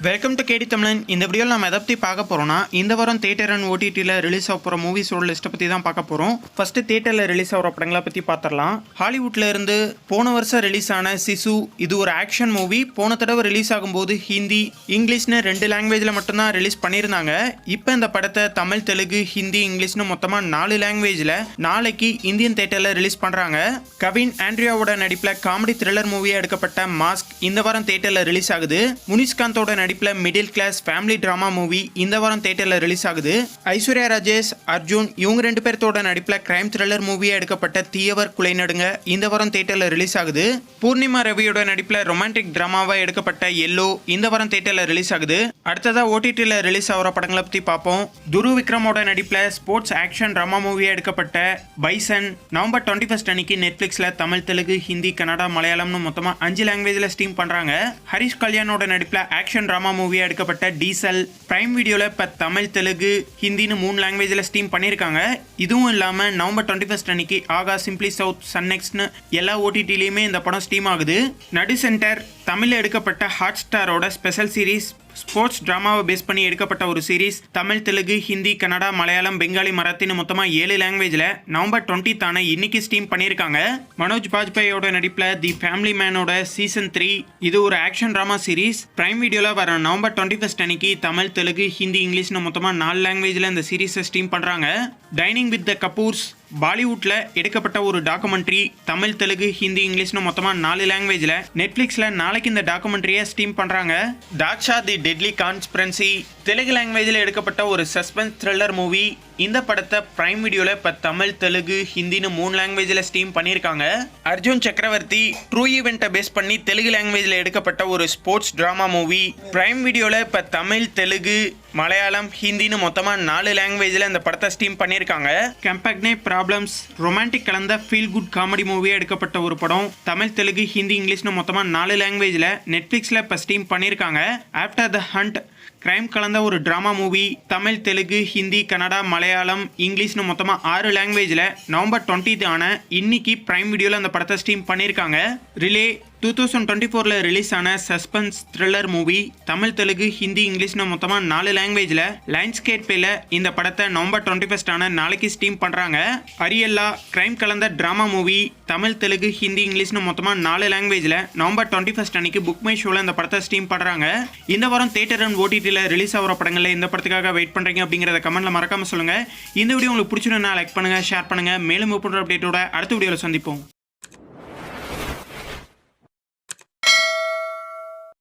Welcome to கேடி தமிழன். இந்த வீடியோவில் நம்ம எதை பற்றி பார்க்க போகிறோம்னா, இந்த வாரம் தியேட்டர் அண்ட் ஓடிடியில் ரிலீஸ் ஆக போகிற மூவிஸோட லிஸ்ட்டை பற்றி தான் பார்க்க போகிறோம். ஃபஸ்ட்டு தியேட்டரில் ரிலீஸ் ஆகிற படங்களை பற்றி பார்த்துடலாம். ஹாலிவுட்டில் இருந்து போன வருஷம் ரிலீஸ் ஆன சிசு, இது ஒரு ஆக்ஷன் மூவி. போன தடவை ரிலீஸ் ஆகும்போது ஹிந்தி, இங்கிலீஷ்னு 2 லாங்குவேஜில் மட்டும்தான் ரிலீஸ் பண்ணியிருந்தாங்க. இப்போ இந்த படத்தை தமிழ், தெலுங்கு, ஹிந்தி, இங்கிலீஷ்னு மொத்தமாக 4 லாங்குவேஜில் நாளைக்கு இந்தியன் தியேட்டரில் ரிலீஸ் பண்ணுறாங்க. கவின் ஆண்ட்ரியாவோட நடிப்பில் காமெடி த்ரில்லர் மூவியாக எடுக்கப்பட்ட மாஸ்க் இந்த வாரம் தியேட்டரில் ரிலீஸ் ஆகுது. முனிஷ்காந்தோட நடிப்பில் middle class family drama movie இந்த வாரம் தியேட்டர்ல ரிலீஸ் ஆகுது. ஐஸ்வர்யா ராஜேஷ், அர்ஜுன் இவங்க 2 பேர்த்தோட நடிப்பில் கிரைம் த்ரில்லர் மூவியா எடுக்கப்பட்ட தீயவர் குலை நடுங்க இந்த வாரம் தியேட்டர்ல ரிலீஸ் ஆகுது. பூர்ணிமா ரவியோட நடிப்பில் ரொமான்டிக் டிராமாவா எடுக்கப்பட்ட எல்லோ இந்த வாரம் தியேட்டர்ல ரிலீஸ் ஆகுது. அடுத்ததா ஓடிடியில் ரிலீஸ் ஆகிற படங்களை பத்தி பார்ப்போம். துரு விக்ரமோட நடிப்பில் ஸ்போர்ட்ஸ் ஆக்ஷன் டிராமா மூவியா எடுக்கப்பட்ட பைசன் நவம்பர் 21 அன்னைக்கு நெட்ஃபிளிக்ஸ்ல தமிழ், தெலுங்கு, ஹிந்தி, கன்னடா, மலையாளம்னு மொத்தமா 5 லாங்குவேஜ்ல ஸ்ட்ரீம் பண்றாங்க. ஹரிஷ் கல்யாணோட நடிப்பில் ஆக்ஷன் டிராமா மூவியா எடுக்கப்பட்ட டீசல் பிரைம் வீடியோல இப்ப தமிழ், தெலுங்கு, ஹிந்தின்னு 3 லாங்குவேஜ்ல ஸ்ட்ரீம் பண்ணிருக்காங்க. இதுவும் இல்லாம நவம்பர் 21 அன்னைக்கு ஆகா, சிம்பிளி சவுத், சன்னெக்ஸ்னு எல்லா ஓடிடிலையுமே இந்த படம் ஸ்ட்ரீம் ஆகுது. நடு சென்டர் தமிழ்ல எடுக்கப்பட்ட ஹாட் ஸ்டாரோட ஸ்பெஷல் சீரிஸ் ஸ்போர்ட்ஸ் டிராமாவை பேஸ் பண்ணி எடுக்கப்பட்ட ஒரு சீரிஸ். தமிழ், தெலுங்கு, ஹிந்தி, கன்னடா, மலையாளம், பெங்காலி, மராத்தின்னு மொத்தமா 7 லாங்குவேஜ்ல நவம்பர் 20 இன்னைக்கு ஸ்ட்ரீம் பண்ணியிருக்காங்க. மனோஜ் பாஜ்பாயோட நடிப்பில் தி ஃபேமிலி மேனோட சீசன் 3 இது ஒரு ஆக்ஷன் டிராமா சீரிஸ். பிரைம் வீடியோல வர நவம்பர் 21 அன்னைக்கு தமிழ், தெலுங்கு, ஹிந்தி, இங்கிலீஷ்னு மொத்தமா 4 லாங்குவேஜ்ல இந்த சீரிஸை ஸ்ட்ரீம் பண்றாங்க. டைனிங் வித் த கபூர்ஸ் பாலிவுட்ல எடுக்கப்பட்ட ஒரு டாக்குமெண்ட்ரி தமிழ், தெலுங்கு, ஹிந்தி, இங்கிலீஷ்னு மொத்தமா 4 லாங்குவேஜ்ல நெட்ஃபிளிக்ஸ்ல நாளைக்கு இந்த டாக்குமெண்ட்ரியை ஸ்ட்ரீம் பண்றாங்க. டாக்ஷா தி டெட்லி கான்ஸ்பிரன்சி தெலுங்கு லாங்குவேஜில் எடுக்கப்பட்ட ஒரு சஸ்பென்ஸ் த்ரில்லர் மூவி. இந்த படத்தை பிரைம் வீடியோல இப்ப தமிழ், தெலுங்கு, ஹிந்தின்னு 3 லாங்குவேஜ்ல ஸ்ட்ரீம் பண்ணியிருக்காங்க. அர்ஜுன் சக்கரவர்த்தி ட்ரூ ஈவெண்ட்டை பேஸ் பண்ணி தெலுங்கு லாங்குவேஜ்ல எடுக்கப்பட்ட ஒரு ஸ்போர்ட்ஸ் டிராமா மூவி. பிரைம் வீடியோல இப்ப தமிழ், தெலுங்கு, மலையாளம், ஹிந்தின்னு மொத்தமா 4 லாங்குவேஜ்ல இந்த படத்தை ஸ்ட்ரீம் பண்ணியிருக்காங்க. கம்பேக்னே ப்ராப்ளம்ஸ் ரொமான்டிக் கலந்த ஃபீல் குட் காமெடி மூவியா எடுக்கப்பட்ட ஒரு படம். தமிழ், தெலுங்கு, ஹிந்தி, இங்கிலீஷ்னு மொத்தமா 4 லாங்குவேஜ்ல நெட்ஃபிளிக்ஸ்ல இப்ப ஸ்ட்ரீம் பண்ணியிருக்காங்க. ஆஃப்டர் த ஹண்ட் கிரைம் கலந்த ஒரு டிராமா மூவி. தமிழ், தெலுங்கு, ஹிந்தி, கன்னடா, மலையாளம், இங்கிலீஷ்னு மொத்தமா 6 லாங்குவேஜ்ல நவம்பர் 20 இன்னைக்கு பிரைம் வீடியோல அந்த படத்தை ஸ்ட்ரீம் பண்ணியிருக்காங்க. ரிலே 2024 ரிலீஸ் ஆன suspense thriller movie. Tamil, Telugu, Hindi, இங்கிலீஷ்னு மொத்தமா 4 லாங்குவேஜ்ல லைன்ஸ்கேட் பேல இந்த படத்தை நவம்பர் 21 நாளைக்கு ஸ்ட்ரீம் பண்றாங்க. அரியல்லா கிரைம் கலந்த டிராமா மூவி. தமிழ், தெலுங்கு, ஹிந்தி, இங்கிலீஷ்னு மொத்தமா 4 லாங்குவேஜ்ல நவம்பர் 21 அன்னைக்கு புக் மை ஷோல இந்த படத்தை ஸ்ட்ரீம் பண்றாங்க. இந்த வாரம் தியேட்டர் அண்ட் ஓடிடியில் ரிலீஸ் ஆகிற படங்கள்ல இந்த படத்துக்காக வெயிட் பண்றீங்க அப்படிங்கறத கமெண்ட்ல மறக்காம சொல்லுங்க. இந்த வீடியோ உங்களுக்கு பிடிச்சிருந்தா லைக் பண்ணுங்க, ஷேர் பண்ணுங்க. மேலும் அப்டேட்டோட அடுத்த வீடியோல சந்திப்போம்.